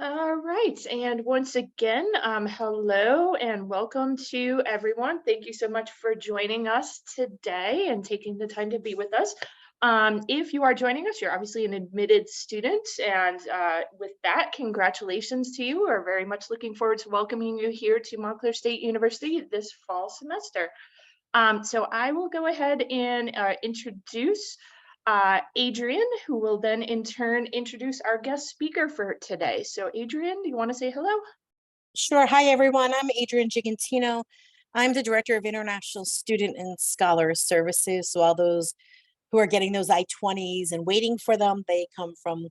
All right. And once again, hello and welcome to everyone. Thank you so much for joining us today and taking the time to be with us. If you are joining us, you're obviously an admitted student. And with that, congratulations to you. We're very much looking forward to welcoming you here to Montclair State University this fall semester. So I will go ahead and introduce Adrian, who will then in turn introduce our guest speaker for today. So Adrian, do you want to say hello? Sure. Hi, everyone. I'm Adrian Gigantino. I'm the Director of International Student and Scholar Services. So all those who are getting those I-20s and waiting for them, they come from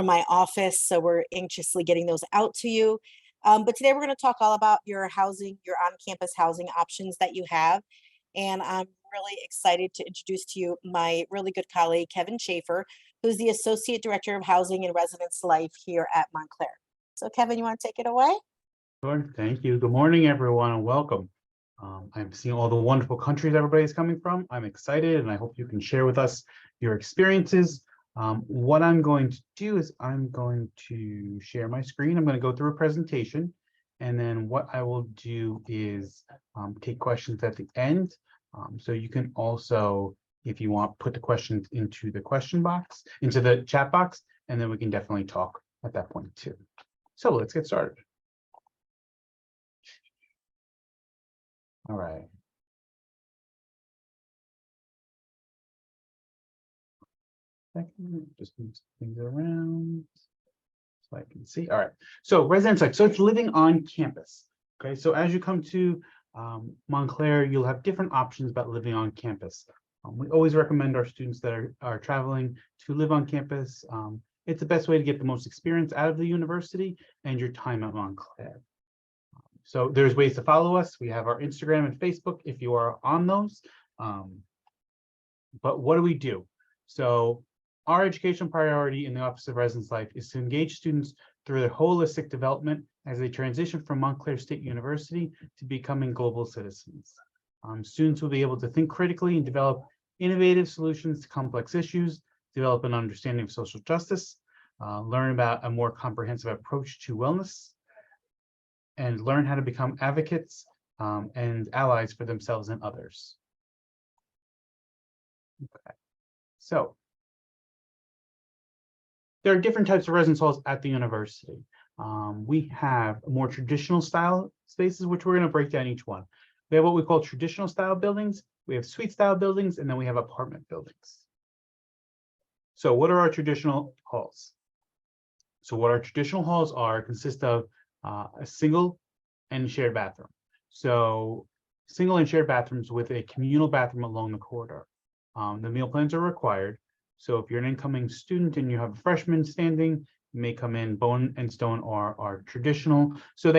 my office. So we're anxiously getting those out to you. But today we're going to talk all about your housing, your on-campus housing options that you have. And I'm really excited to introduce to you my really good colleague, Kevin Schaefer, who's the Associate Director of Housing and Residence Life here at Montclair. So Kevin, you want to take it away? Sure, thank you. Good morning, everyone, and welcome. I'm seeing all the wonderful countries everybody's coming from. I'm excited, and I hope you can share with us your experiences. What I'm going to do is I'm going to share my screen. I'm going to go through a presentation, and then what I will do is take questions at the end. So you can also, if you want, put the questions into the question box, into the chat box, and then we can definitely talk at that point too. So let's get started. All right. Just move things around so I can see. All right. So residence life. So it's living on campus. Okay. So as you come to Montclair, you'll have different options about living on campus. We always recommend our students that are traveling to live on campus. It's the best way to get the most experience out of the university and your time at Montclair. So there's ways to follow us. We have our Instagram and Facebook if you are on those. But what do we do? So our educational priority in the Office of Residence Life is to engage students through their holistic development as they transition from Montclair State University to becoming global citizens. Students will be able to think critically and develop innovative solutions to complex issues, develop an understanding of social justice, learn about a more comprehensive approach to wellness, and learn how to become advocates and allies for themselves and others. Okay, so there are different types of residence halls at the university. We have more traditional style spaces, which we're going to break down each one. We have what we call traditional style buildings, we have suite style buildings, and then we have apartment buildings. So what are our traditional halls? So what our traditional halls are consist of a single and shared bathroom. So single and shared bathrooms with a communal bathroom along the corridor. The meal plans are required. So if you're an incoming student and you have a freshman standing, you may come in bone and stone or are traditional. So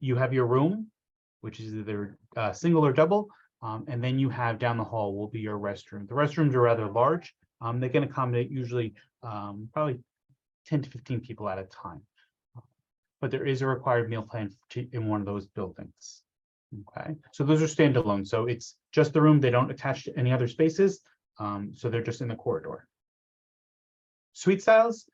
you have your room, which is either single or double, and then you have down the hall will be your restroom. The restrooms are rather large. They can accommodate usually probably 10 to 15 people at a time. But there is a required meal plan in one of those buildings. Okay, so those are standalone. So it's just the room. They don't attach to any other spaces. So they're just in the corridor. Suite styles,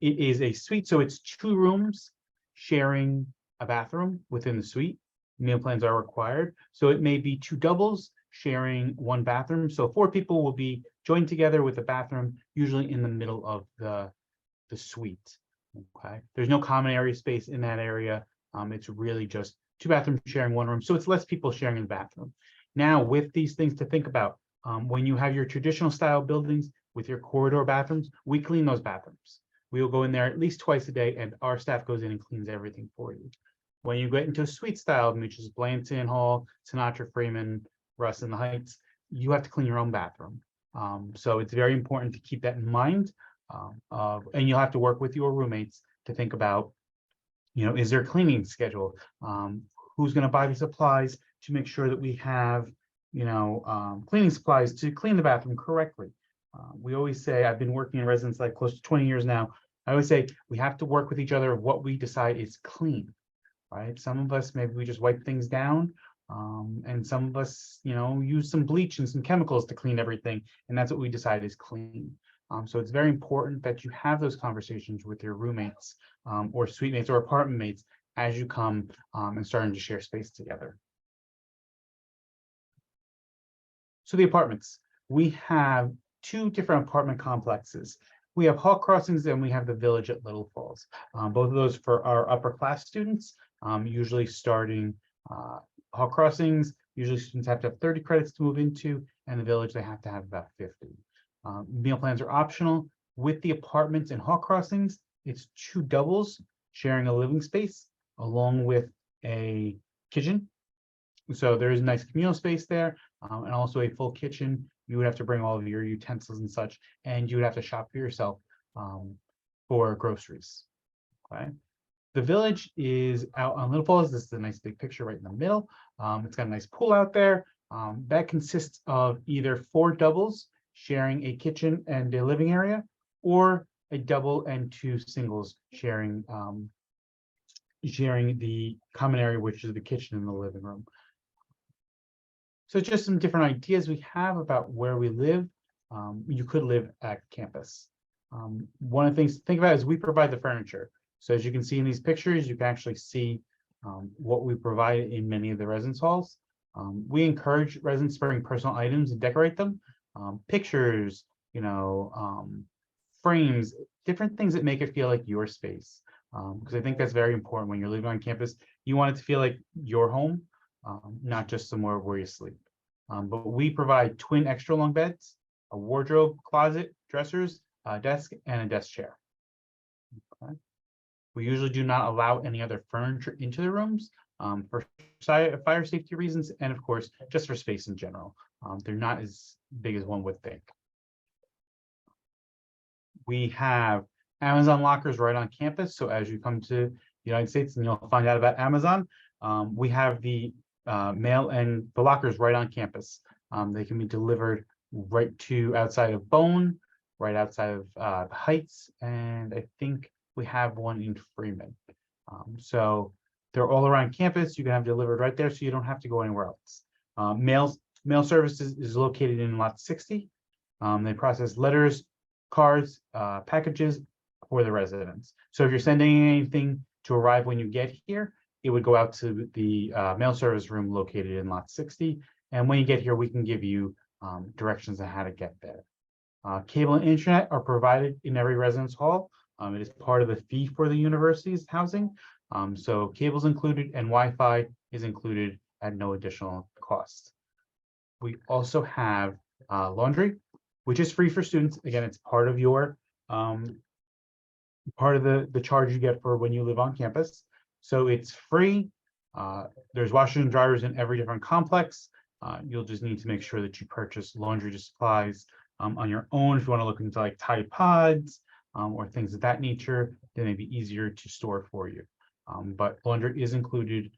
it is a suite. So it's 2 rooms sharing a bathroom within the suite. Meal plans are required. So it may be 2 doubles sharing 1 bathroom. So 4 people will be joined together with a bathroom, usually in the middle of the suite. Okay, there's no common area space in that area. It's really just 2 bathrooms sharing 1 room. So it's less people sharing the bathroom. Now, with these things to think about, when you have your traditional style buildings with your corridor bathrooms, we clean those bathrooms. We will go in there at least twice a day, and our staff goes in and cleans everything for you. When you get into a suite style, which is Blanton Hall, Sinatra Freeman, Russ in the Heights, you have to clean your own bathroom. So it's very important to keep that in mind. And you'll have to work with your roommates to think about, is there a cleaning schedule? Who's going to buy the supplies to make sure that we have, cleaning supplies to clean the bathroom correctly. We always say, I've been working in residence like close to 20 years now. I always say we have to work with each other of what we decide is clean, right? Some of us, maybe we just wipe things down. And some of us, use some bleach and some chemicals to clean everything. And that's what we decide is clean. So it's very important that you have those conversations with your roommates or suite mates or apartment mates as you come and starting to share space together. So the apartments, we have two different apartment complexes. We have Hall Crossings and we have the Village at Little Falls. Both of those for our upper class students, usually starting Hall Crossings, usually students have to have 30 credits to move into, and the Village, they have to have about 50. Meal plans are optional. With the apartments and Hall Crossings, it's 2 doubles sharing a living space along with a kitchen. So there is a nice communal space there, and also a full kitchen. You would have to bring all of your utensils and such, and you would have to shop for yourself for groceries. Okay. The Village is out on Little Falls. This is a nice big picture right in the middle. It's got a nice pool out there. That consists of either 4 doubles sharing a kitchen and a living area, or a double and 2 singles sharing the common area, which is the kitchen and the living room. So just some different ideas we have about where we live. You could live at campus. One of the things to think about is we provide the furniture. So as you can see in these pictures, you can actually see what we provide in many of the residence halls. We encourage residents to bring personal items and decorate them. Pictures, frames, different things that make it feel like your space. Because I think that's very important when you're living on campus. You want it to feel like your home, not just somewhere where you sleep. But we provide twin extra long beds, a wardrobe, closet, dressers, a desk, and a desk chair. Okay. We usually do not allow any other furniture into the rooms for fire safety reasons, and of course, just for space in general. They're not as big as one would think. We have Amazon lockers right on campus. So as you come to the United States and you'll find out about Amazon, we have the mail and the lockers right on campus. They can be delivered right to outside of Bone, right outside of the Heights, and I think we have one in Freeman. So they're all around campus. You can have delivered right there, so you don't have to go anywhere else. Mail services is located in lot 60. They process letters, cards, packages for the residents. So if you're sending anything to arrive when you get here, it would go out to the mail service room located in lot 60. And when you get here, we can give you directions on how to get there. Cable and internet are provided in every residence hall. It is part of the fee for the university's housing. So cable's included and Wi-Fi is included at no additional cost. We also have laundry, which is free for students. Again, it's part of your part of the charge you get for when you live on campus. So it's free. There's washers and dryers in every different complex. You'll just need to make sure that you purchase laundry supplies on your own. If you want to look into like Tide Pods or things of that nature, they may be easier to store for you. But laundry is included.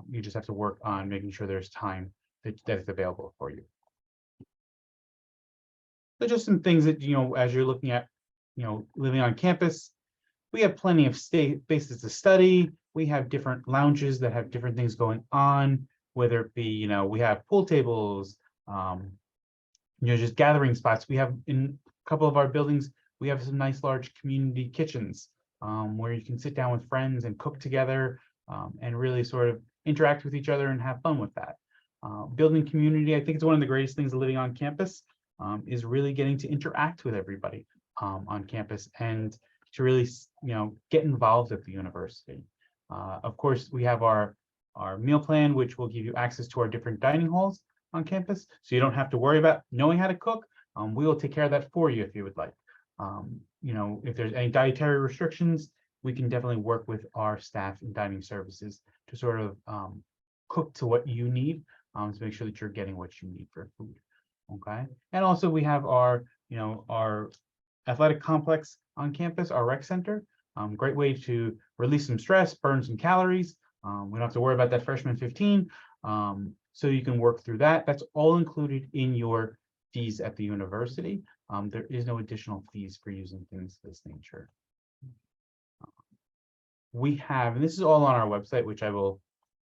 You just have to work on making sure there's time that is available for you. So just some things that, as you're looking at, living on campus, we have plenty of spaces to study. We have different lounges that have different things going on, whether it be, we have pool tables, just gathering spots. We have in a couple of our buildings, we have some nice large community kitchens where you can sit down with friends and cook together and really sort of interact with each other and have fun with that. Building community, I think it's one of the greatest things of living on campus is really getting to interact with everybody on campus and to really, get involved at the university. Of course, we have our meal plan, which will give you access to our different dining halls on campus. So you don't have to worry about knowing how to cook. We will take care of that for you if you would like. If there's any dietary restrictions, we can definitely work with our staff in dining services to sort of cook to what you need to make sure that you're getting what you need for food. Okay. And also we have our athletic complex on campus, our rec center. Great way to release some stress, burn some calories. We don't have to worry about that freshman 15. So you can work through that. That's all included in your fees at the university. There is no additional fees for using things of this nature. We have, and this is all on our website, which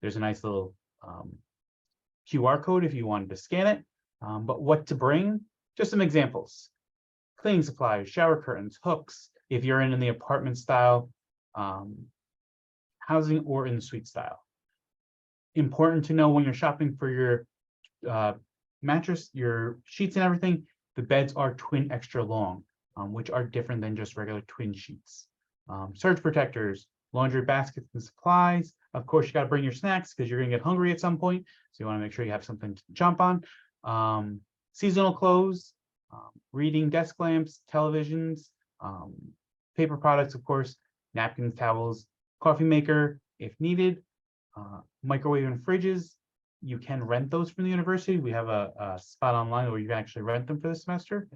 there's a nice little QR code if you wanted to scan it. But what to bring, just some examples. cleaning supplies, shower curtains, hooks, if you're in the apartment style housing or in the suite style. Important to know when you're shopping for your mattress, your sheets and everything, the beds are twin extra long, which are different than just regular twin sheets. Surge protectors, laundry baskets and supplies. Of course, you got to bring your snacks because you're going to get hungry at some point. So you want to make sure you have something to jump on. Seasonal clothes, reading desk lamps, televisions, paper products, of course, napkins, towels, coffee maker if needed, microwave and fridges. You can rent those from the university. We have a spot online where you can actually rent them for the semester.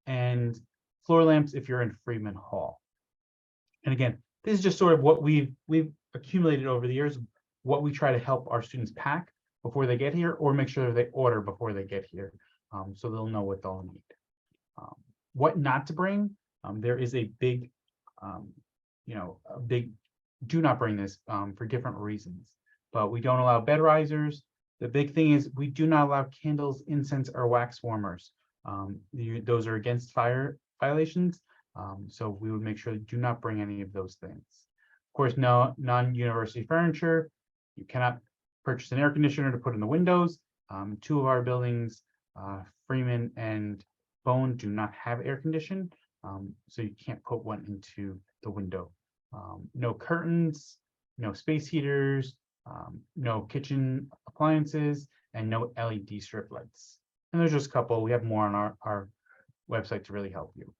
And floor lamps if you're in Freeman Hall. And again, this is just sort of what we've accumulated over the years, what we try to help our students pack before they get here, or make sure they order before they get here, so they'll know what they'll need. What not to bring, there is a big, do not bring this for different reasons, but we don't allow bed risers. The big thing is we do not allow candles, incense, or wax warmers. Those are against fire violations. So we would make sure to do not bring any of those things. Of course, no non-university furniture. You cannot purchase an air conditioner to put in the windows. Two of our buildings, Freeman and Bone, do not have air conditioning, so you can't put one into the window. No curtains, no space heaters, no kitchen appliances, and no LED strip lights. And there's just a couple. We have more on our website to really help you.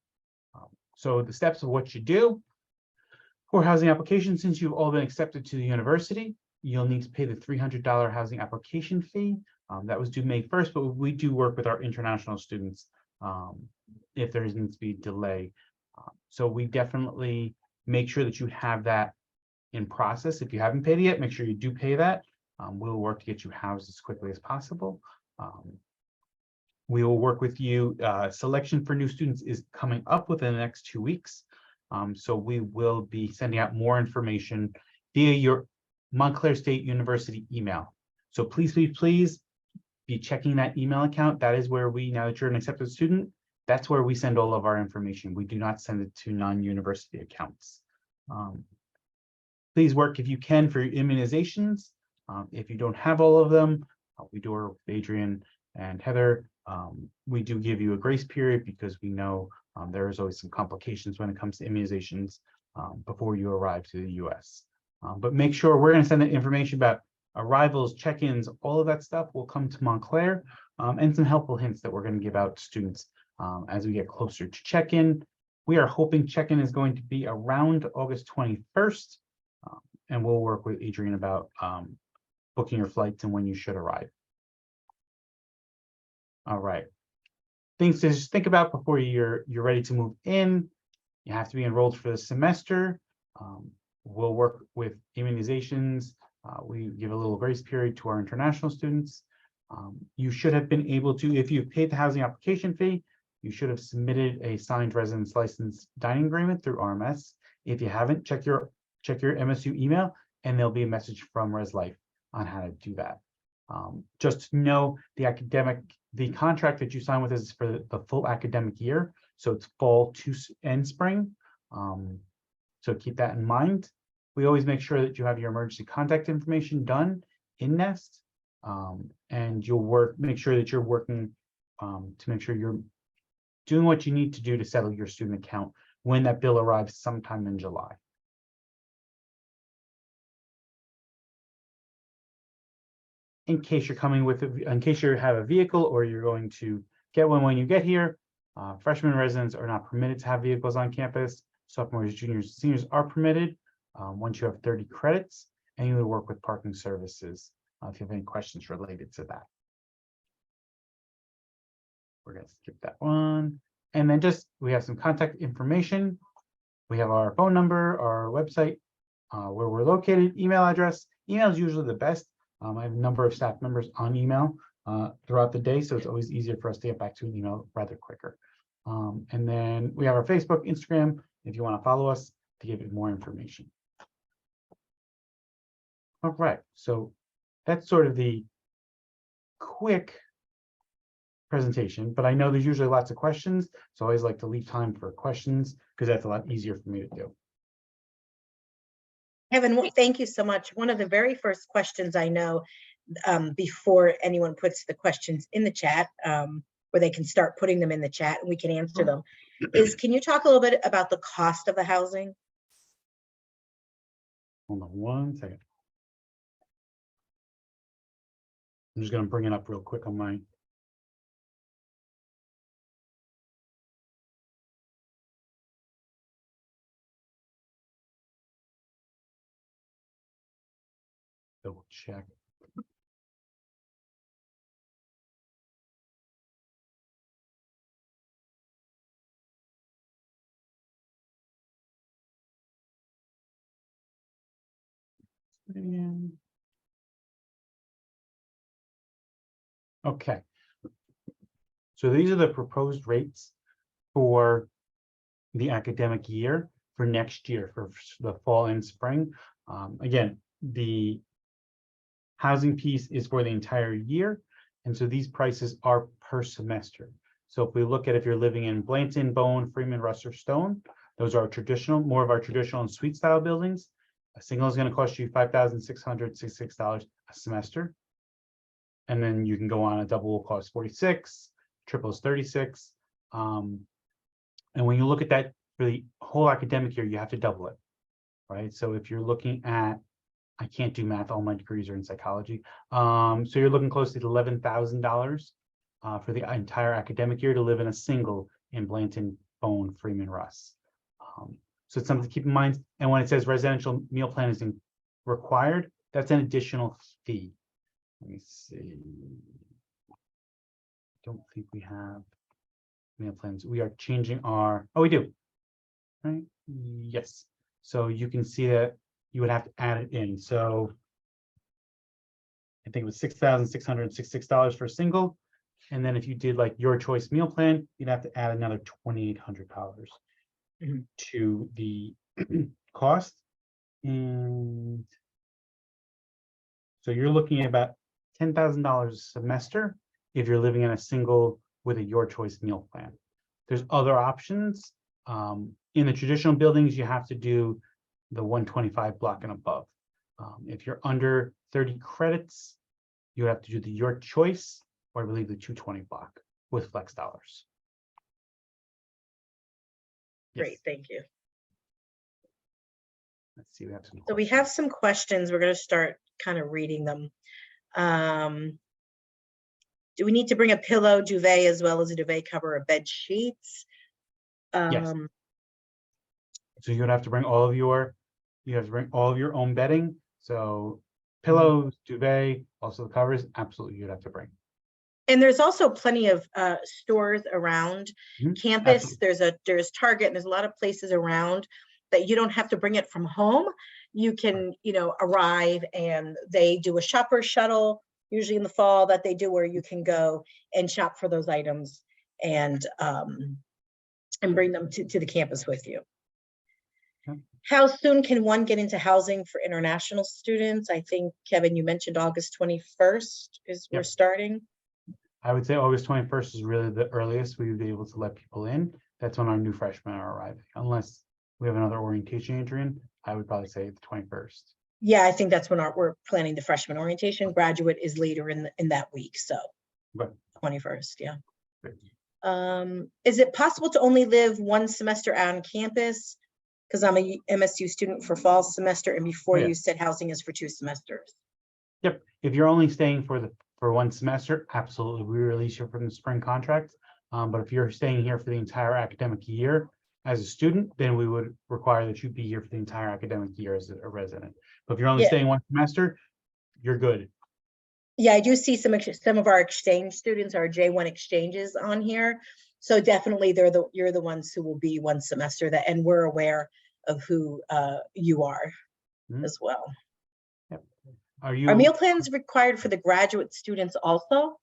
So the steps of what you do for housing application, since you've all been accepted to the university, you'll need to pay the $300 housing application fee. That was due May 1st, but we do work with our international students if there needs to be delay. So we definitely make sure that you have that in process. If you haven't paid it yet, make sure you do pay that. We'll work to get you housed as quickly as possible. We will work with you. Selection for new students is coming up within the next 2 weeks. So we will be sending out more information via your Montclair State University email. So please be checking that email account. That is where we, now that you're an accepted student, that's where we send all of our information. We do not send it to non-university accounts. Please work if you can for your immunizations. If you don't have all of them, we do work with Adrian and Heather. We do give you a grace period because we know there is always some complications when it comes to immunizations before you arrive to the US. But make sure we're going to send the information about arrivals, check-ins, all of that stuff will come to Montclair, and some helpful hints that we're going to give out to students as we get closer to check-in. We are hoping check-in is going to be around August 21st, and we'll work with Adrian about booking your flights and when you should arrive. All right. Things to just think about before you're ready to move in. You have to be enrolled for the semester. We'll work with immunizations. We give a little grace period to our international students. You should have been able to, if you paid the housing application fee, you should have submitted a signed residence license dining agreement through RMS. If you haven't, check your MSU email, and there'll be a message from Res Life on how to do that. Just to know, the contract that you sign with us is for the full academic year, so it's fall to and spring. So keep that in mind. We always make sure that you have your emergency contact information done in Nest, and you'll make sure that you're working to make sure you're doing what you need to do to settle your student account when that bill arrives sometime in July. In case you're coming with, in case you have a vehicle or you're going to get one when you get here, freshmen residents are not permitted to have vehicles on campus. Sophomores, juniors, seniors are permitted once you have 30 credits, and you would work with parking services if you have any questions related to that. We're going to skip that one. And then we have some contact information. We have our phone number, our website, where we're located, email address. Email is usually the best. I have a number of staff members on email throughout the day, so it's always easier for us to get back to an email rather quicker. And then we have our Facebook, Instagram, if you want to follow us to give you more information. All right, so that's sort of the quick presentation, but I know there's usually lots of questions, so I always like to leave time for questions because that's a lot easier for me to do. Kevin, thank you so much. One of the very first questions I know, before anyone puts the questions in the chat, where they can start putting them in the chat and we can answer them, is can you talk a little bit about the cost of the housing? Hold on one second. I'm just going to bring it up real quick on my. Double check. Okay. So these are the proposed rates for the academic year for next year for the fall and spring. Again, the housing piece is for the entire year. And so these prices are per semester. So if we look at if you're living in Blanton, Bowen, Freeman, Russ, or Stone, those are traditional, more of our traditional and suite style buildings. A single is going to cost you $5,666 a semester. And then you can go on, a double will cost 46, triple is 36. And when you look at that for the whole academic year, you have to double it, right? So if you're looking at, I can't do math, all my degrees are in psychology. So you're looking close to $11,000 for the entire academic year to live in a single in Blanton, Bowen, Freeman, Russ. So it's something to keep in mind. And when it says residential meal plan is required, that's an additional fee. Let me see. I don't think we have meal plans. We are changing our, oh, we do, right? Yes. So you can see that you would have to add it in. So I think it was $6,666 for a single. And then if you did like your choice meal plan, you'd have to add another $2,800 to the cost. And so you're looking at about $10,000 a semester if you're living in a single with a your choice meal plan. There's other options. In the traditional buildings, you have to do the 125 block and above. If you're under 30 credits, you have to do the your choice, or I believe the 220 block with flex dollars. Great, thank you. Let's see, we have some. So we have some questions. We're going to start kind of reading them. Do we need to bring a pillow, duvet, as well as a duvet cover or bed sheets? Yes. So you would have to bring all of your, own bedding. So pillows, duvet, also the covers, absolutely you'd have to bring. And there's also plenty of stores around campus. Absolutely. There's Target, and there's a lot of places around that you don't have to bring it from home. You can, arrive, and they do a shopper shuttle, usually in the fall, that they do where you can go and shop for those items and bring them to the campus with you. Okay. How soon can one get into housing for international students? I think, Kevin, you mentioned August 21st is we're starting. I would say August 21st is really the earliest we would be able to let people in. That's when our new freshmen are arriving. Unless we have another orientation, Adrian, I would probably say the 21st. Yeah, I think that's when we're planning the freshman orientation. Graduate is later in that week, so 21st, yeah. Great. Is it possible to only live one semester on campus? Because I'm a MSU student for fall semester, and before you said housing is for 2 semesters. Yep. If you're only staying for one semester, absolutely, we release you from the spring contract. But if you're staying here for the entire academic year as a student, then we would require that you be here for the entire academic year as a resident. But if you're only staying one semester, you're good. Yeah, I do see some of our exchange students, our J1 exchanges on here. So definitely you're the ones who will be one semester, and we're aware of who you are as well. Yep. Are meal plans required for the graduate students also?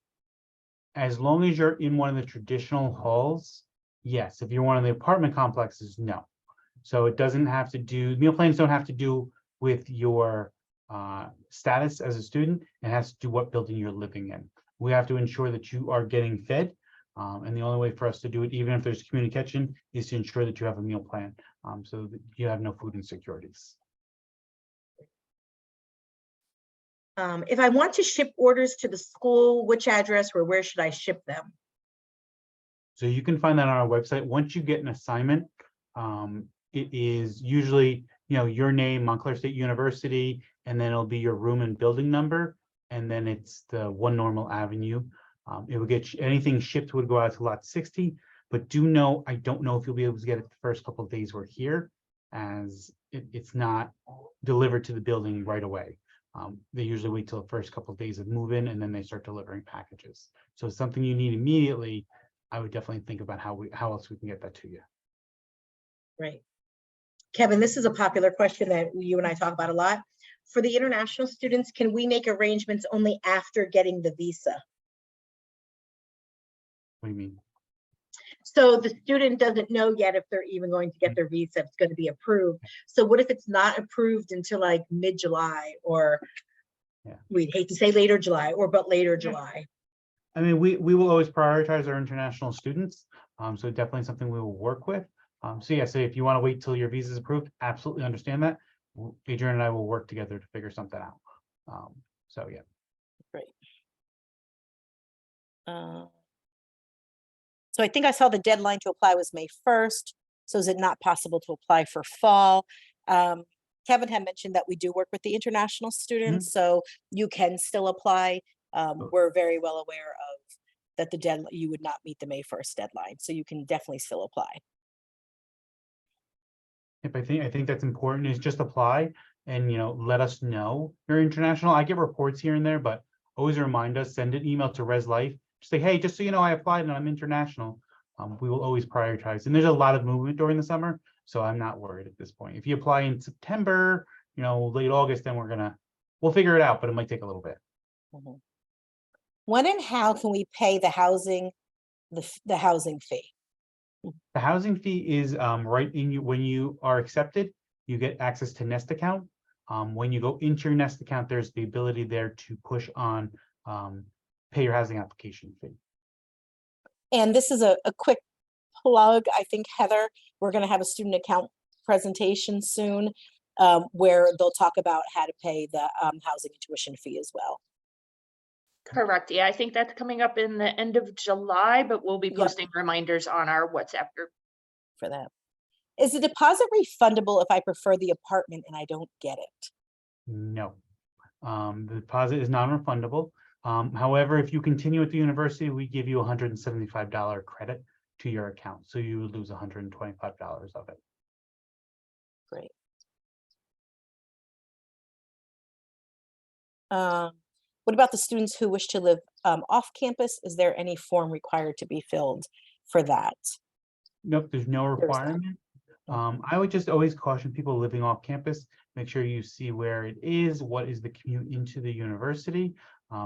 As long as you're in one of the traditional halls, yes. If you're one of the apartment complexes, no. So it doesn't have to do, meal plans don't have to do with your status as a student. It has to do what building you're living in. We have to ensure that you are getting fed And the only way for us to do it, even if there's community kitchen, is to ensure that you have a meal plan, so that you have no food insecurities. If I want to ship orders to the school, which address or where should I ship them? So you can find that on our website. Once you get an assignment, it is usually, your name, Montclair State University, and then it'll be your room and building number, and then it's the One Normal Avenue. It would get anything shipped would go out to lot 60, but I don't know if you'll be able to get it the first couple of days we're here, as it's not delivered to the building right away. They usually wait till the first couple of days of move-in, and then they start delivering packages. So if something you need immediately, I would definitely think about how else we can get that to you. Right. Kevin, this is a popular question that you and I talk about a lot. For the international students, can we make arrangements only after getting the visa? What do you mean? So the student doesn't know yet if they're even going to get their visa, if it's going to be approved. So what if it's not approved until like mid-July, or we'd hate to say later July, but later July? I mean, we will always prioritize our international students. So definitely something we will work with. So if you want to wait till your visa is approved, absolutely understand that. Adrian and I will work together to figure something out. So yeah. Great. So I think I saw the deadline to apply was May 1st. So is it not possible to apply for fall? Kevin had mentioned that we do work with the international students, so you can still apply. We're very well aware of that the deadline, you would not meet the May 1st deadline, so you can definitely still apply. If I think that's important, is just apply and let us know you're international. I get reports here and there, but always remind us, send an email to Res Life. Say, hey, just so you know, I applied and I'm international. We will always prioritize. And there's a lot of movement during the summer, so I'm not worried at this point. If you apply in September, late August, then we'll figure it out, but it might take a little bit. When and how can we pay the housing, the housing fee? The housing fee is right in you. When you are accepted, you get access to Nest account. When you go into your Nest account, there's the ability there to push on pay your housing application fee. And this is a quick plug. I think, Heather, we're going to have a student account presentation soon where they'll talk about how to pay the housing and tuition fee as well. Correct. Yeah, I think that's coming up in the end of July, but we'll be posting reminders on our WhatsApp group for that. Is the deposit refundable if I prefer the apartment and I don't get it? No, the deposit is non-refundable. However, if you continue at the university, we give you $175 credit to your account, so you would lose $125 of it. Great. What about the students who wish to live off campus? Is there any form required to be filled for that? Nope, there's no requirement. I would just always caution people living off campus, make sure you see where it is, what is the commute into the university.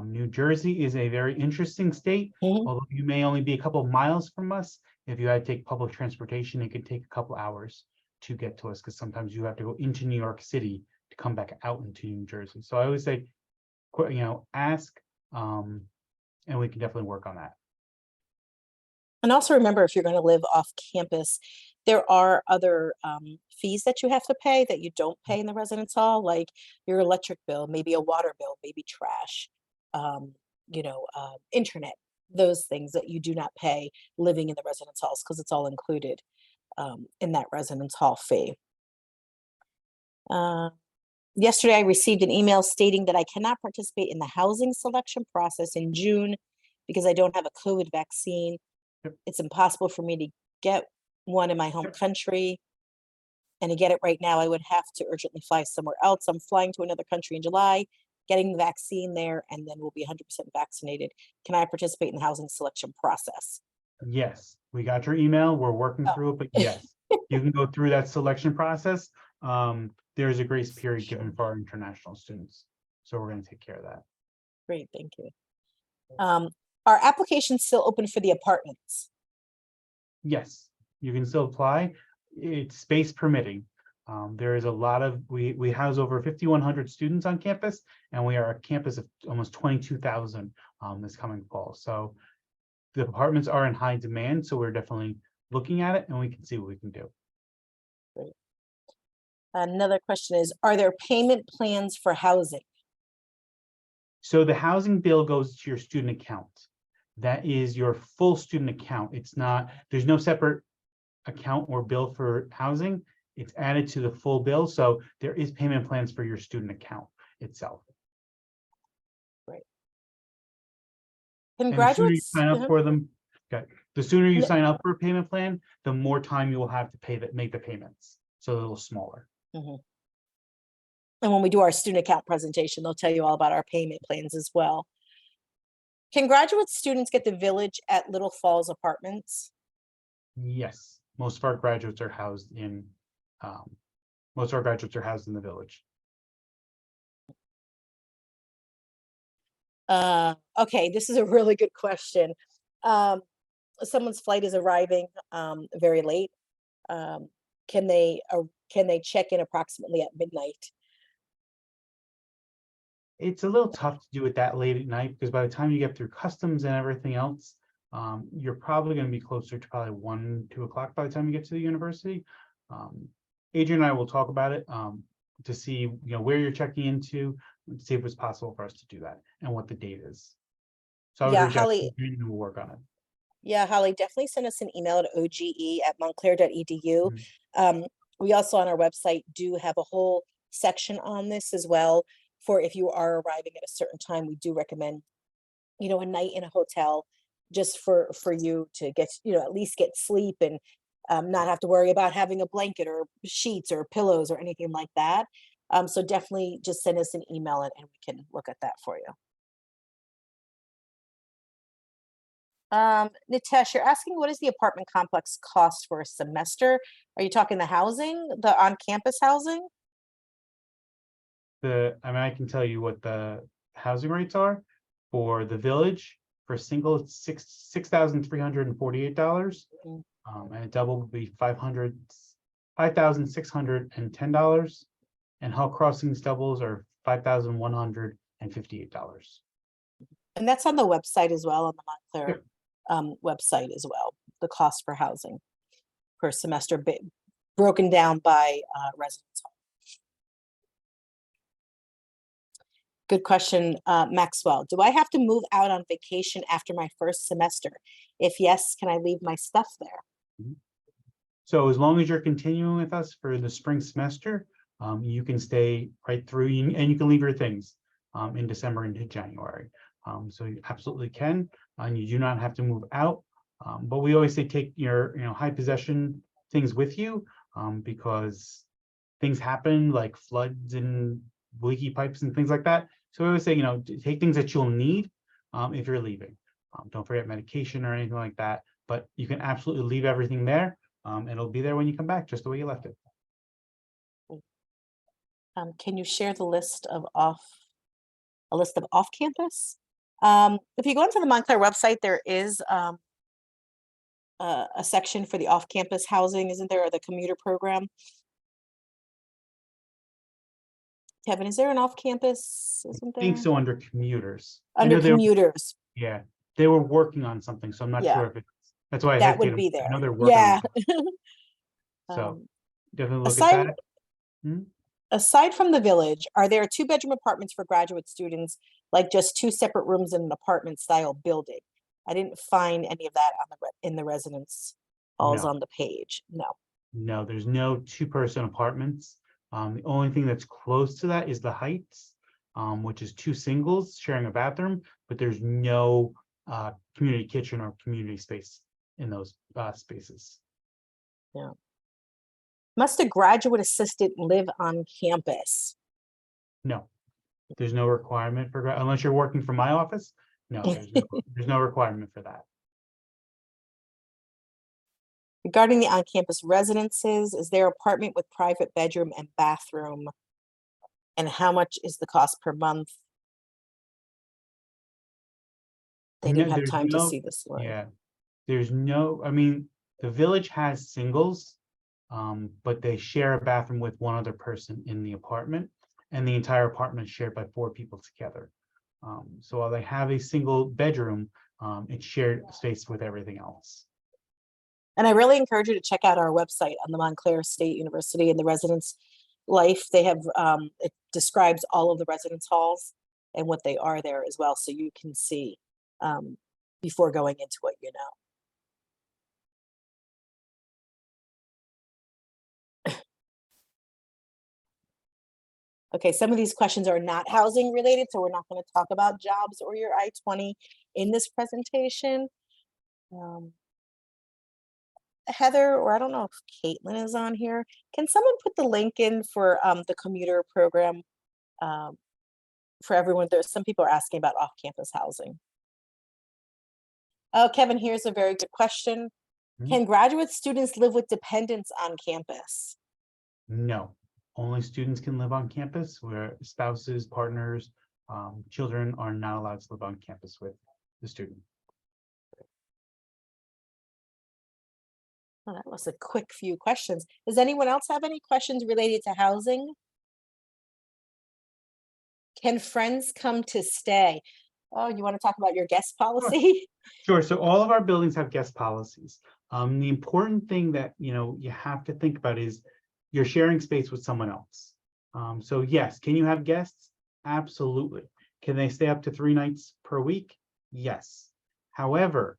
New Jersey is a very interesting state, although you may only be a couple of miles from us. If you had to take public transportation, it could take a couple hours to get to us, because sometimes you have to go into New York City to come back out into New Jersey. So I always say, ask, and we can definitely work on that. And also remember, if you're going to live off campus, there are other fees that you have to pay that you don't pay in the residence hall, like your electric bill, maybe a water bill, maybe trash, internet, those things that you do not pay living in the residence halls, because it's all included in that residence hall fee. Yesterday, I received an email stating that I cannot participate in the housing selection process in June because I don't have a COVID vaccine. It's impossible for me to get one in my home country. And to get it right now, I would have to urgently fly somewhere else. I'm flying to another country in July, getting the vaccine there, and then we'll be 100% vaccinated. Can I participate in the housing selection process? Yes, we got your email. We're working through it, but yes, you can go through that selection process. There's a grace period given for our international students, so we're going to take care of that. Great, thank you. Are applications still open for the apartments? Yes, you can still apply. It's space permitting. There is a lot of, we house over 5,100 students on campus, and we are a campus of almost 22,000 this coming fall. So the apartments are in high demand, so we're definitely looking at it and we can see what we can do. Another question is, are there payment plans for housing? So the housing bill goes to your student account. That is your full student account. It's not, there's no separate account or bill for housing. It's added to the full bill. So there is payment plans for your student account itself. Can And the sooner you graduates? sign up for them, okay, the sooner you No. sign up for a payment plan, the more time you will have to pay that, make the payments. So a little smaller. Mhm. And when we do our student account presentation, they'll tell you all about our payment plans as well. Can graduate students get the village at Little Falls Apartments? Yes, most of our graduates are housed in, most of our graduates are housed in the village. Okay, this is a really good question. Someone's flight is arriving very late. Can they check in approximately at midnight? It's a little tough to do it that late at night because by the time you get through customs and everything else, you're probably going to be closer to probably 1, 2 o'clock by the time you get to the university. Adrian and I will talk about it to see where you're checking into, to see if it's possible for us to do that and what the date is. So I would Yeah, reach out to Holly. Adrian and we'll work on it. Yeah, Holly, definitely send us an email at oge@montclair.edu. Mhm. We also on our website do have a whole section on this as well. For if you are arriving at a certain time, we do recommend, a night in a hotel just for you to get, at least get sleep and not have to worry about having a blanket or sheets or pillows or anything like that. So definitely just send us an email and we can look at that for you. Nitesh, you're asking what is the apartment complex cost for a semester? Are you talking the housing, the on-campus housing? I can tell you what the housing rates are for the village. For a single, it's $6,348. Mm. And a double would be $5,610. And Hall Crossings doubles are $5,158. And that's on the website as well, on the Montclair Yep. Website as well, the cost for housing per semester broken down by residence hall. Good question, Maxwell. Do I have to move out on vacation after my first semester? If yes, can I leave my stuff there? So as long as you're continuing with us for the spring semester, you can stay right through and you can leave your things in December into January. So you absolutely can, and you do not have to move out. But we always say take your high possession things with you because things happen like floods and leaky pipes and things like that. So we always say, take things that you'll need if you're leaving. Don't forget medication or anything like that, but you can absolutely leave everything there. And it'll be there when you come back, just the way you left it. Can you share the list of off-campus? If you go into the Montclair website, there is a section for the off-campus housing, isn't there, or the commuter program? Kevin, is there an off-campus? Isn't I there? think so under commuters. Under they were, commuters, yeah, they were working on something, so I'm not Yeah. sure if it's, that's why I that would hesitated. be I there. know they're working Yeah. on something. So Um, definitely look aside- at that. Aside from the village, are there 2-bedroom apartments for graduate students, like just 2 separate rooms in an apartment style building? I didn't find any of that in the residence halls No. on the page. No. No, there's no 2-person apartments. The only thing that's close to that is the Heights, which is 2 singles sharing a bathroom, but there's no community kitchen or community space in those spaces. Must a graduate assistant live on campus? No, there's no requirement for, unless you're working from my office. No, there's no requirement for that. Regarding the on-campus residences, is there apartment with private bedroom and bathroom? And how much is the cost per month? They didn't have There's time to no- see this slide. Yeah, there's no, the village has singles, but they share a bathroom with one other person in the apartment, and the entire apartment is shared by 4 people together. So while they have a single bedroom, it's shared space with everything else. And I really encourage you to check out our website on the Montclair State University and the residence life. They have, it describes all of the residence halls and what they are there as well. So you can see before going into what you know. Okay, some of these questions are not housing related, so we're not going to talk about jobs or your I-20 in this presentation. Heather, or I don't know if Caitlin is on here. Can someone put the link in for the commuter program for everyone? There's some people are asking about off-campus housing. Oh, Kevin, here's a very good question. Can graduate students live with dependents on campus? No, only students can live on campus, where spouses, partners, children are not allowed to live on campus with the student. Oh, that was a quick few questions. Does anyone else have any questions related to housing? Can friends come to stay? Oh, you want to talk about your guest policy? Sure. So all of our buildings have guest policies. The important thing that you have to think about is you're sharing space with someone else. So yes, can you have guests? Absolutely. Can they stay up to 3 nights per week? Yes. However,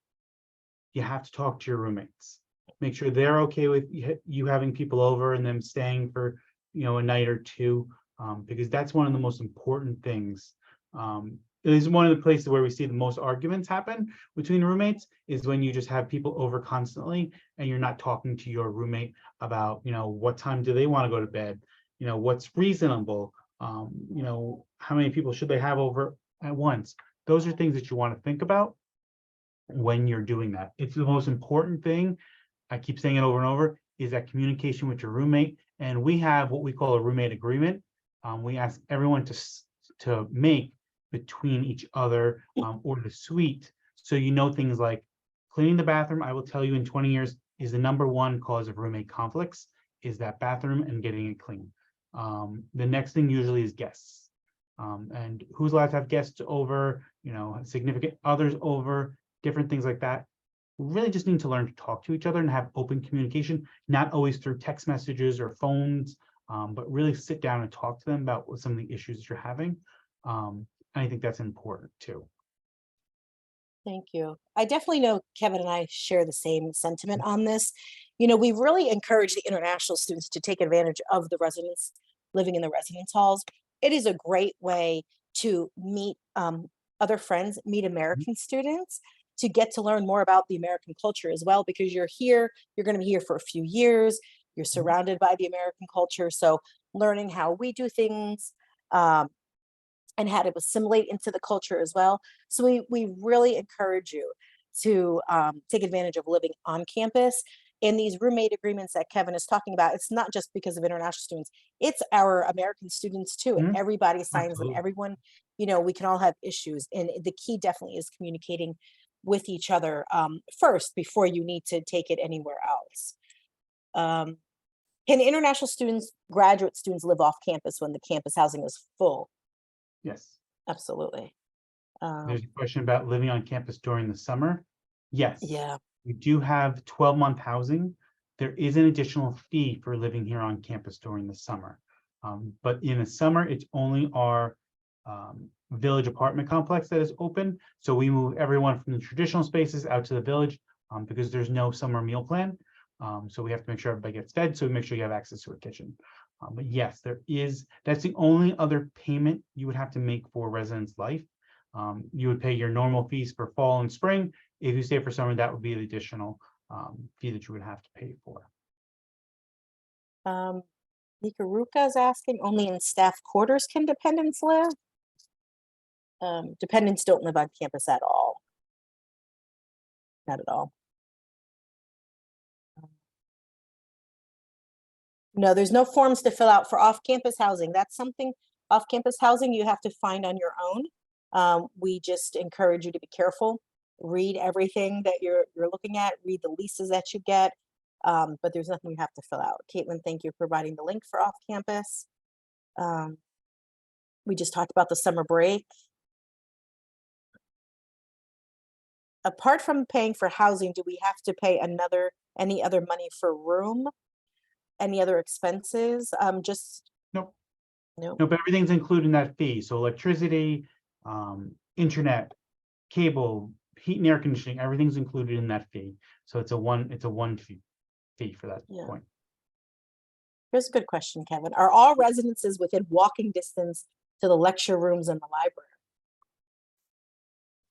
you have to talk to your roommates. Make sure they're okay with you having people over and them staying for a night or two, because that's one of the most important things. It is one of the places where we see the most arguments happen between roommates is when you just have people over constantly and you're not talking to your roommate about what time do they want to go to bed, what's reasonable, how many people should they have over at once. Those are things that you want to think about when you're doing that. It's the most important thing. I keep saying it over and over, is that communication with your roommate. And we have what we call a roommate agreement. We ask everyone to make between each other or the suite. So things like cleaning the bathroom. I will tell you in 20 years is the #1 cause of roommate conflicts, is that bathroom and getting it clean. The next thing usually is guests. And who's allowed to have guests over, significant others over, different things like that. We really just need to learn to talk to each other and have open communication, not always through text messages or phones, but really sit down and talk to them about what some of the issues that you're having. And I think that's important too. Thank you. I definitely know Kevin and I share the same sentiment on this. We really encourage the international students to take advantage of the residents living in the residence halls. It is a great way to meet other friends, meet American students, to get to learn more about the American culture as well, because you're here, you're going to be here for a few years, you're surrounded by the American culture. So learning how we do things, and how to assimilate into the culture as well. So we really encourage you to take advantage of living on campus. And these roommate agreements that Kevin is talking about, it's not just because of international students, it's our American students too. And everybody signs them, everyone, we can all have issues. And the key definitely is communicating with each other first before you need to take it anywhere else. Can international students, graduate students live off campus when the campus housing is full? Yes. Absolutely. There's a question about living on campus during the summer. Yes. Yeah. We do have 12-month housing. There is an additional fee for living here on campus during the summer. But in the summer, it's only our village apartment complex that is open. So we move everyone from the traditional spaces out to the village because there's no summer meal plan. So we have to make sure everybody gets fed. So we make sure you have access to a kitchen. But yes, that's the only other payment you would have to make for residence life. You would pay your normal fees for fall and spring. If you stay for summer, that would be the additional fee that you would have to pay for. Nikaruka is asking, only in staff quarters can dependents live? Dependents don't live on campus at all. Not at all. No, there's no forms to fill out for off-campus housing. That's something, off-campus housing you have to find on your own. We just encourage you to be careful. Read everything that you're looking at, read the leases that you get, but there's nothing you have to fill out. Caitlin, thank you for providing the link for off-campus. We just talked about the summer break. apart from paying for housing, do we have to pay any other money for room? Any other expenses? Just, Nope. no, Nope, everything's included in that fee. So electricity, internet, cable, heat and air conditioning, everything's included in that fee. So it's a one fee for that Yeah. point. here's a good question, Kevin. Are all residences within walking distance to the lecture rooms and the library?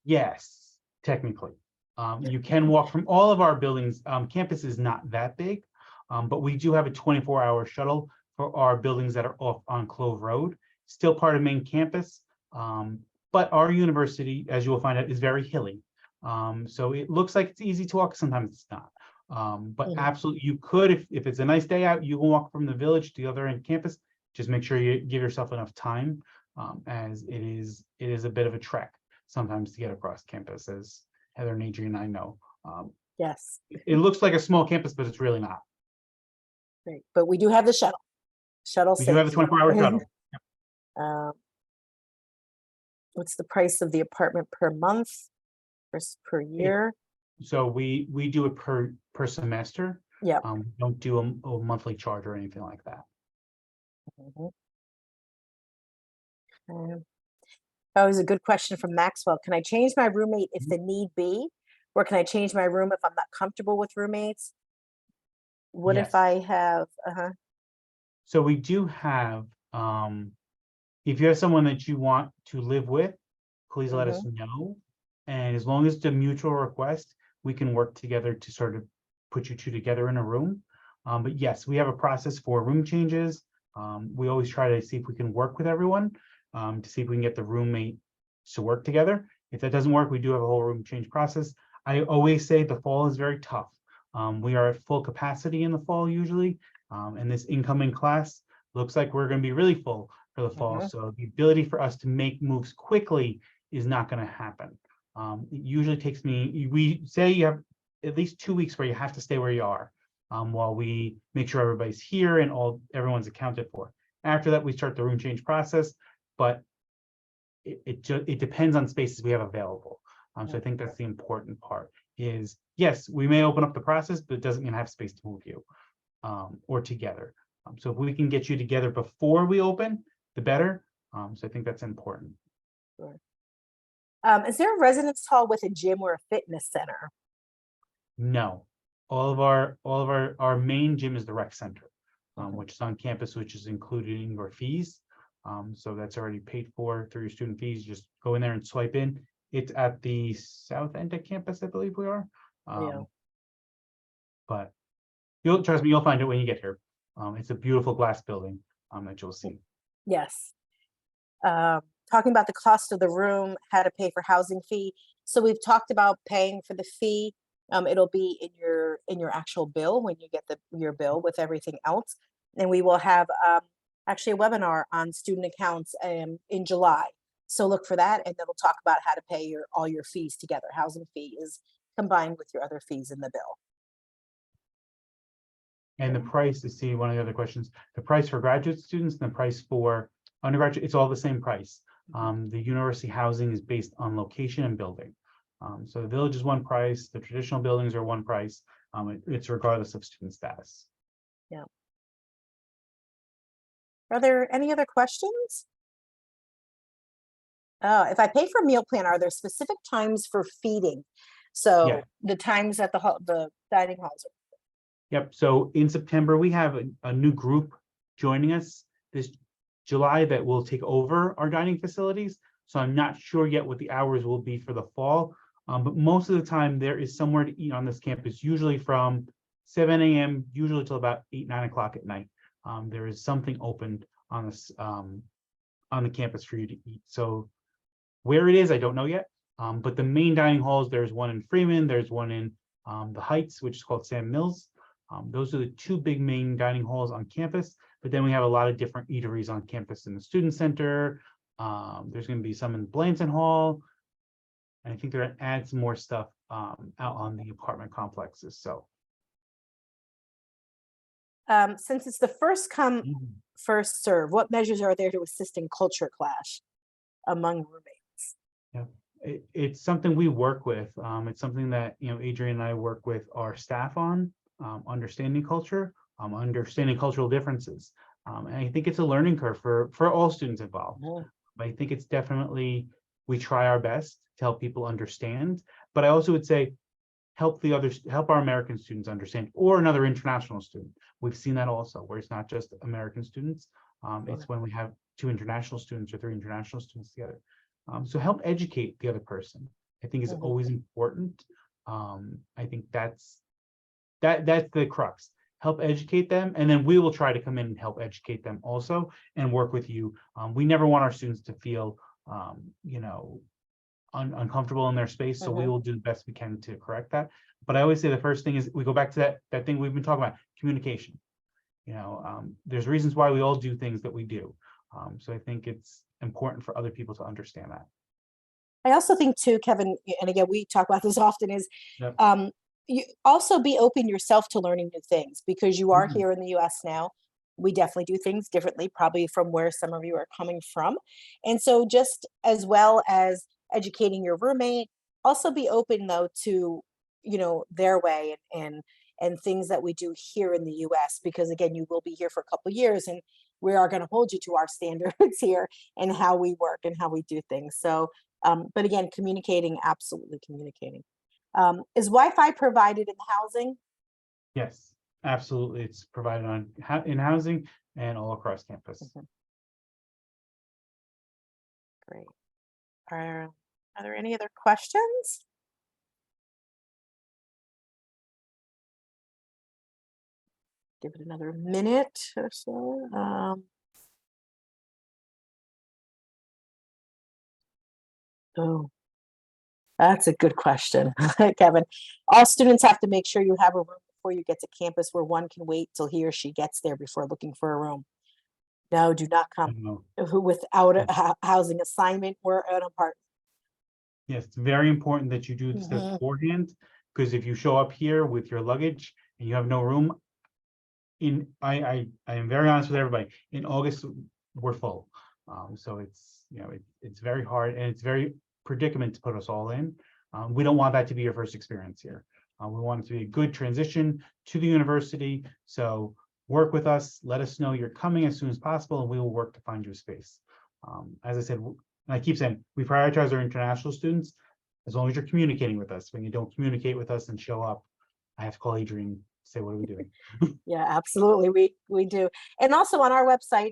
Yes, technically. You can walk from all of our buildings. Campus is not that big, but we do have a 24-hour shuttle for our buildings that are off on Clove Road, still part of main campus. But our university, as you will find out, is very hilly. So it looks like it's easy to walk, sometimes it's not. But Mhm. absolutely, you could, if it's a nice day out, you can walk from the village to the other end of campus. Just make sure you give yourself enough time, as it is a bit of a trek sometimes to get across campus, as Heather and Adrian and I know. Yes, It looks like a small campus, but it's really not. great. But we do have the shuttle. Shuttle We do have a saves you. 24-hour shuttle. Um, What's the price of the apartment per month versus per year? So we do it per semester. Yeah. We don't do a monthly charge or anything like that. Mhm. That was a good question from Maxwell. Can I change my roommate if the need be? Or can I change my room if I'm not comfortable with roommates? What if Yes. I have, So we do have, if you have someone that you want to live with, please let us know. And as long as it's a mutual request, we can work together to sort of put you two together in a room. But yes, we have a process for room changes. We always try to see if we can work with everyone, to see if we can get the roommate to work together. If that doesn't work, we do have a whole room change process. I always say the fall is very tough. We are at full capacity in the fall usually, and this incoming class looks like we're going to be really full for the fall. So the ability for us to make moves quickly is not going to happen. It usually takes me, we say you have at least 2 weeks where you have to stay where you are, while we make sure everybody's here and everyone's accounted for. After that, we start the room change process, but it depends on spaces we have available. So I think that's the important part is, yes, we may open up the process, but it doesn't mean I have space to move you, or together. So if we can get you together before we open, the better. So I think that's important. Sure. Is there a residence hall with a gym or a fitness center? No, all of our main gym is the rec center, which is on campus, which is included in your fees. So that's already paid for through your student fees. Just go in there and swipe in. It's at the south end of campus, I believe we are. Yeah. But trust me, you'll find it when you get here. It's a beautiful glass building, that you'll see. Yes. Talking about the cost of the room, how to pay for housing fee. So we've talked about paying for the fee. It'll be in your actual bill when you get your bill with everything else. And we will have actually a webinar on student accounts in July. So look for that, and then we'll talk about how to pay all your fees together. Housing fee is combined with your other fees in the bill. And the price, to see one of the other questions, the price for graduate students and the price for undergraduate, it's all the same price. The university housing is based on location and building. So the village is one price, the traditional buildings are one price. It's regardless of student status. Yeah. Are there any other questions? If I pay for meal plan, are there specific times for feeding? So Yeah. the times at the dining halls. Yep. So in September, we have a new group joining us this July that will take over our dining facilities. So I'm not sure yet what the hours will be for the fall. But most of the time there is somewhere to eat on this campus, usually from 7 a.m. usually till about 8, 9 o'clock at night. There is something open on this on the campus for you to eat. So where it is, I don't know yet. But the main dining halls, there's one in Freeman, there's one in the Heights, which is called Sam Mills. Those are the two big main dining halls on campus. But then we have a lot of different eateries on campus in the student center. There's going to be some in Blanton Hall. And I think they're going to add some more stuff out on the apartment complexes. So Since it's the first come, first serve, what measures are there to assist in culture clash among roommates? yeah, it's something we work with. It's something that, Adrian and I work with our staff on, understanding culture, understanding cultural differences. And I think it's a learning curve for all students involved. But I think it's definitely, we try our best to help people understand. But I also would say, help our American students understand, or another international student. We've seen that also, where it's not just American students. It's when we have 2 international students or 3 international students together. So help educate the other person, I think, is always important. I think that's the crux. Help educate them, and then we will try to come in and help educate them also and work with you. We never want our students to feel, uncomfortable in their space, so we will do the best we can to correct that. But I always say the first thing is we go back to that thing we've been talking about, communication. There's reasons why we all do things that we do. So I think it's important for other people to understand that. I also think too, Kevin, and again, we talk about this often, is Yep. you also be open yourself to learning new things, because you are Mhm. here in the US now. We definitely do things differently, probably from where some of you are coming from. And so just as well as educating your roommate, also be open though to, their way and things that we do here in the US, because again, you will be here for a couple of years and we are going to hold you to our standards here and how we work and how we do things. So, but again, communicating, absolutely communicating. Is Wi-Fi provided in the housing? Yes, absolutely. It's provided in housing and all across campus. Great. Are there any other questions? Give it another minute or so. Oh, that's a good question, Kevin. All students have to make sure you have a room before you get to campus where one can wait till he or she gets there before looking for a room. No, do not come without a housing assignment or an apartment. Yes, it's very important that you do this beforehand, because if you show up here with your luggage and you have no room, I am very honest with everybody, in August, we're full. So it's very hard, and it's very predicament to put us all in. We don't want that to be your first experience here. We want it to be a good transition to the university. So work with us, let us know you're coming as soon as possible, and we will work to find you a space. As I said, and I keep saying, we prioritize our international students as long as you're communicating with us. When you don't communicate with us and show up, I have to call Adrian, say, what are we doing? Yeah, absolutely. We do. And also on our website,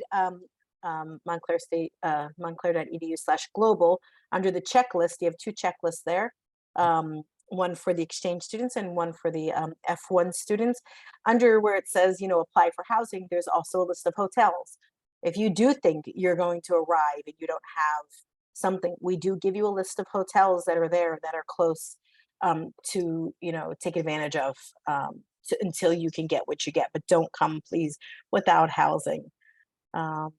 Montclair State, montclair.edu/global, under the checklist, you have 2 checklists there. One for the exchange students and one for the F1 students. Under where it says, apply for housing, there's also a list of hotels. If you do think you're going to arrive and you don't have something, we do give you a list of hotels that are there that are close to, take advantage of until you can get what you get. But don't come, please, without housing. Can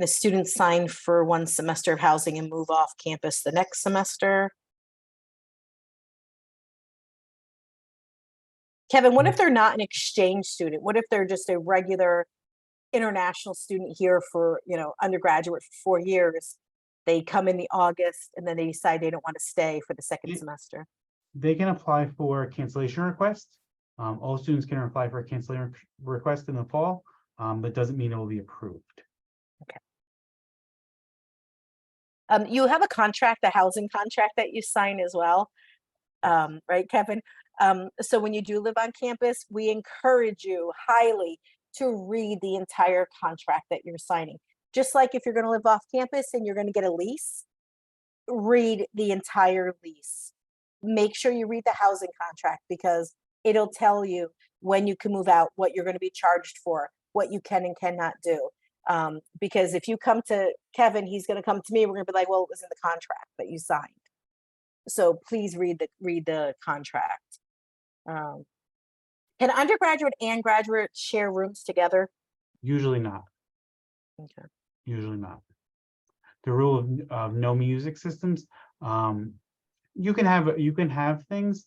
a student sign for 1 semester of housing and move off campus the next semester? Kevin, what if they're not an exchange student? What if they're just a regular international student here for, undergraduate for 4 years? They come in the August and then they decide they don't want to stay for the second semester. They can apply for a cancellation request. All students can apply for a cancellation request in the fall, but doesn't mean it will be approved. Okay. You have a contract, a housing contract that you sign as well, right, Kevin? So when you do live on campus, we encourage you highly to read the entire contract that you're signing. Just like if you're going to live off campus and you're going to get a lease, read the entire lease. Make sure you read the housing contract, because it'll tell you when you can move out, what you're going to be charged for, what you can and cannot do. Because if you come to Kevin, he's going to come to me. We're going to be like, well, it was in the contract that you signed. So please read the contract. Can undergraduate and graduate share rooms together? Usually not. Okay. Usually not. The rule of no music systems. You can have things.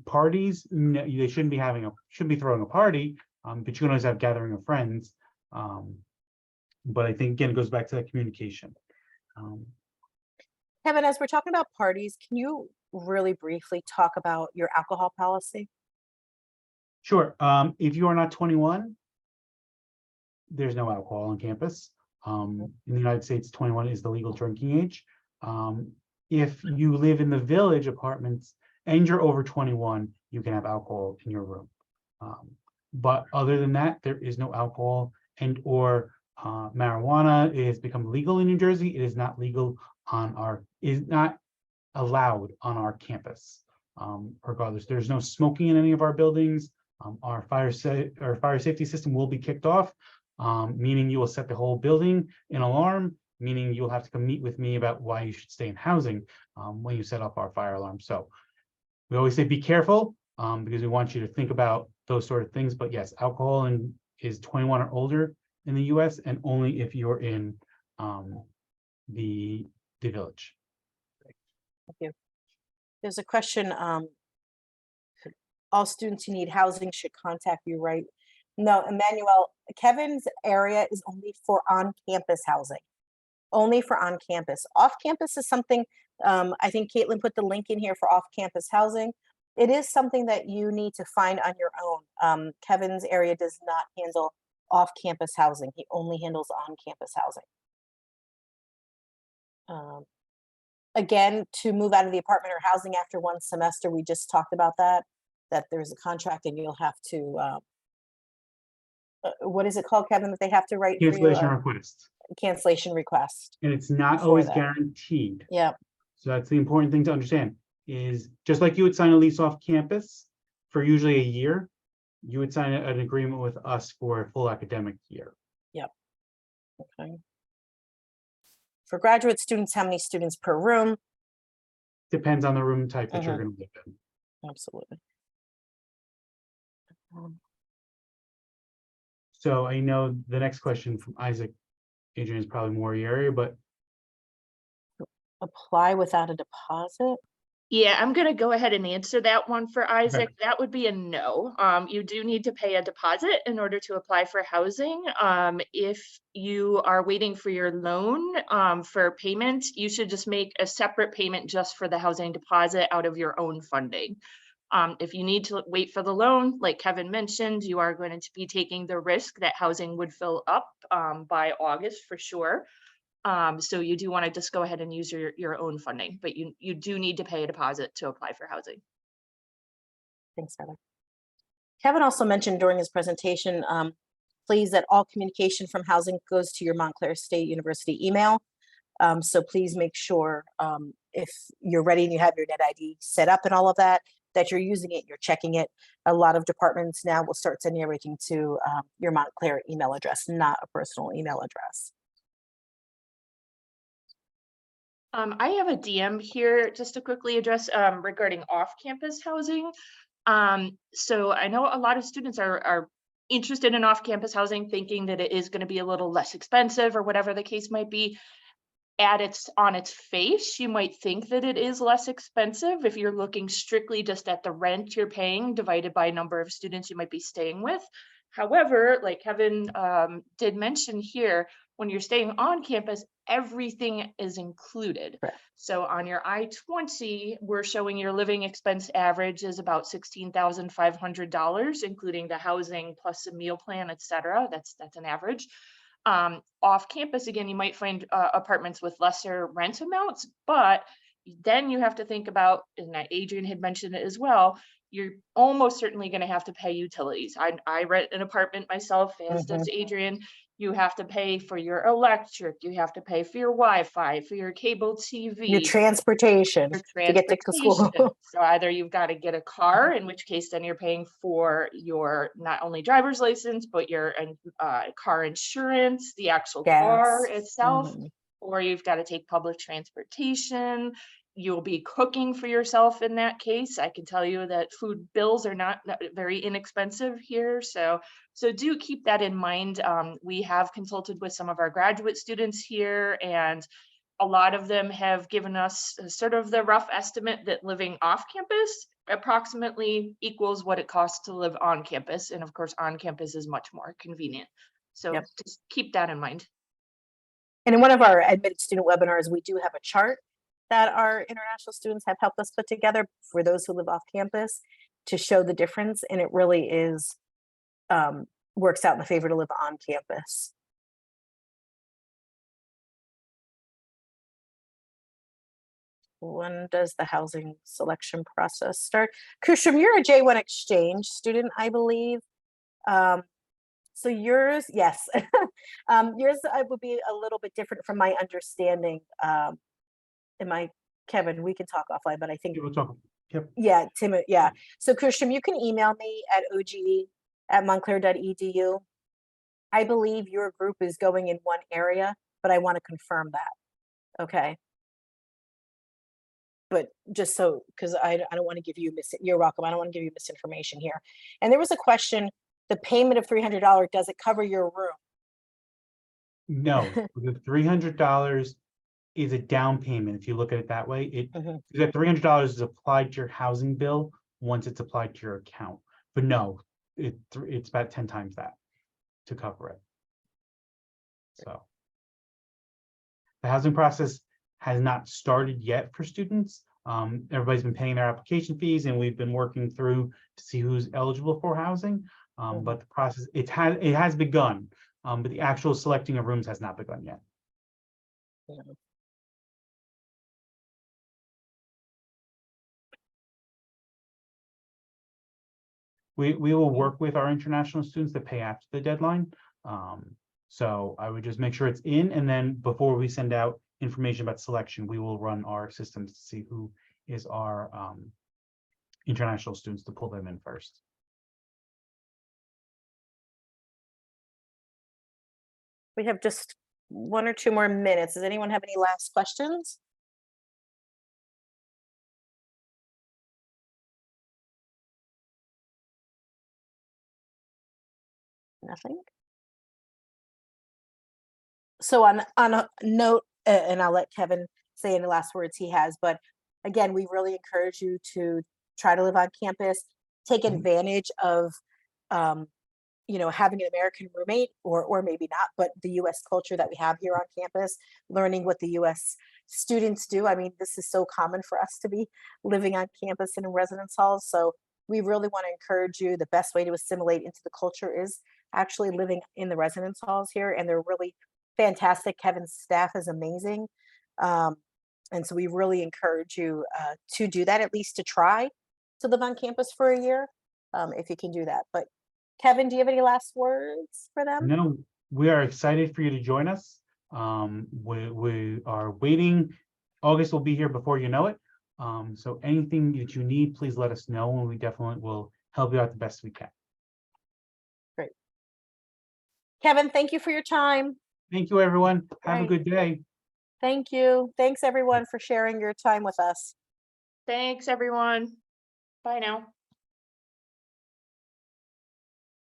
Parties. No, they shouldn't be throwing a party. But you can always have gathering of friends. But I think again it goes back to that communication. Kevin, as we're talking about parties, can you really briefly talk about your alcohol policy? Sure. If you are not 21, there's no alcohol on campus. In the United States, 21 is the legal drinking age. If you live in the village apartments and you're over 21, you can have alcohol in your room. But other than that, there is no alcohol and or marijuana. It has become legal in New Jersey. It is not legal is not allowed on our campus. Regardless, there's no smoking in any of our buildings. Our fire safety system will be kicked off, meaning you will set the whole building in alarm, meaning you'll have to come meet with me about why you should stay in housing when you set up our fire alarm. So we always say be careful because we want you to think about those sort of things. But yes, alcohol is 21 or older in the US and only if you're in the village. Thank you. There's a question, all students who need housing should contact you, right? No, Emmanuel, Kevin's area is only for on-campus housing. Only for on-campus. Off-campus is something, I think Caitlin put the link in here for off-campus housing. It is something that you need to find on your own. Kevin's area does not handle off-campus housing. He only handles on-campus housing. Again, to move out of the apartment or housing after one semester, we just talked about that there's a contract and you'll have to, what is it called, Kevin, that they have to write for you? Cancellation request. Cancellation request. And it's not for always that. guaranteed. Yeah. So that's the important thing to understand is just like you would sign a lease off campus for usually a year, you would sign an agreement with us for a full academic year. Yep. Okay. For graduate students, how many students per room? Depends on the room type that you're going to live in. Absolutely. So I know the next question from Isaac, Adrian, is probably more your area, but Apply without a deposit? Yeah, I'm gonna go ahead and answer that one for Isaac. That would be a no. You do need to pay a deposit in order to apply for housing. If you are waiting for your loan for payment, you should just make a separate payment just for the housing deposit out of your own funding. If you need to wait for the loan, like Kevin mentioned, you are going to be taking the risk that housing would fill up by August for sure. So you do want to just go ahead and use your own funding, but you do need to pay a deposit to apply for housing. Thanks, Heather. Kevin also mentioned during his presentation, please, that all communication from housing goes to your Montclair State University email. So please make sure if you're ready and you have your net ID set up and all of that, that you're using it, you're checking it. A lot of departments now will start sending everything to your Montclair email address, not a personal email address. I have a DM here just to quickly address regarding off-campus housing. So I know a lot of students are interested in off-campus housing, thinking that it is going to be a little less expensive or whatever the case might be. On its face, you might think that it is less expensive if you're looking strictly just at the rent you're paying divided by number of students you might be staying with. However, like Kevin did mention here, when you're staying on campus, everything is included. Right. So on your I-20, we're showing your living expense average is about $16,500, including the housing plus a meal plan, et cetera. That's an average. Off campus, again, you might find apartments with lesser rent amounts, but then you have to think about, and Adrian had mentioned it as well, you're almost certainly going to have to pay utilities. I rent an apartment myself, as does Adrian. You have to pay for your electric, you have to pay for your Wi-Fi, for your cable TV, your transportation to get to school. So either you've got to get a car, in which case then you're paying for your not only driver's license, but your car insurance, the actual car itself, or you've got to take public transportation. You'll be cooking for yourself in that case. I can tell you that food bills are not very inexpensive here. So do keep that in mind. We have consulted with some of our graduate students here, and a lot of them have given us sort of the rough estimate that living off campus approximately equals what it costs to live on campus. And of course, on campus is much more convenient. So just keep that in mind. And in one of our admitted student webinars, we do have a chart that our international students have helped us put together for those who live off campus to show the difference. And it really is, works out in the favor to live on campus. When does the housing selection process start? Kushram, you're a J1 exchange student, I believe. So yours, yes. Yours would be a little bit different from my understanding. Kevin, we can talk offline, but I think, Yeah, we'll talk. Yep. yeah, Tim, yeah. So Kushram, you can email me at oge@montclair.edu. I believe your group is going in one area, but I want to confirm that. Okay. But just so, because I don't want to give you you're welcome. I don't want to give you misinformation here. And there was a question, the payment of $300, does it cover your room? No, the $300 is a down payment. If you look at it that way, that $300 is applied to your housing bill once it's applied to your account. But no, it's about 10 times that to cover it. So the housing process has not started yet for students. Everybody's been paying their application fees, and we've been working through to see who's eligible for housing. But the process, it has begun, but the actual selecting of rooms has not begun yet. We will work with our international students to pay after the deadline. So I would just make sure it's in, and then before we send out information about selection, we will run our systems to see who is our international students to pull them in first. We have just 1 or 2 more minutes. Does anyone have any last questions? Nothing. So on a note, and I'll let Kevin say any last words he has, but again, we really encourage you to try to live on campus, take advantage of, having an American roommate or maybe not, but the US culture that we have here on campus, learning what the US students do. I mean, this is so common for us to be living on campus and in residence halls. So we really want to encourage you. The best way to assimilate into the culture is actually living in the residence halls here. And they're really fantastic. Kevin's staff is amazing. And so we really encourage you to do that, at least to try to live on campus for a year, if you can do that. But Kevin, do you have any last words for them? No, we are excited for you to join us. We are waiting. August will be here before you know it. So anything that you need, please let us know, and we definitely will help you out the best we can. Great. Kevin, thank you for your time. Thank you, everyone. Have a good day. Thank you. Thanks, everyone, for sharing your time with us. Thanks, everyone. Bye now.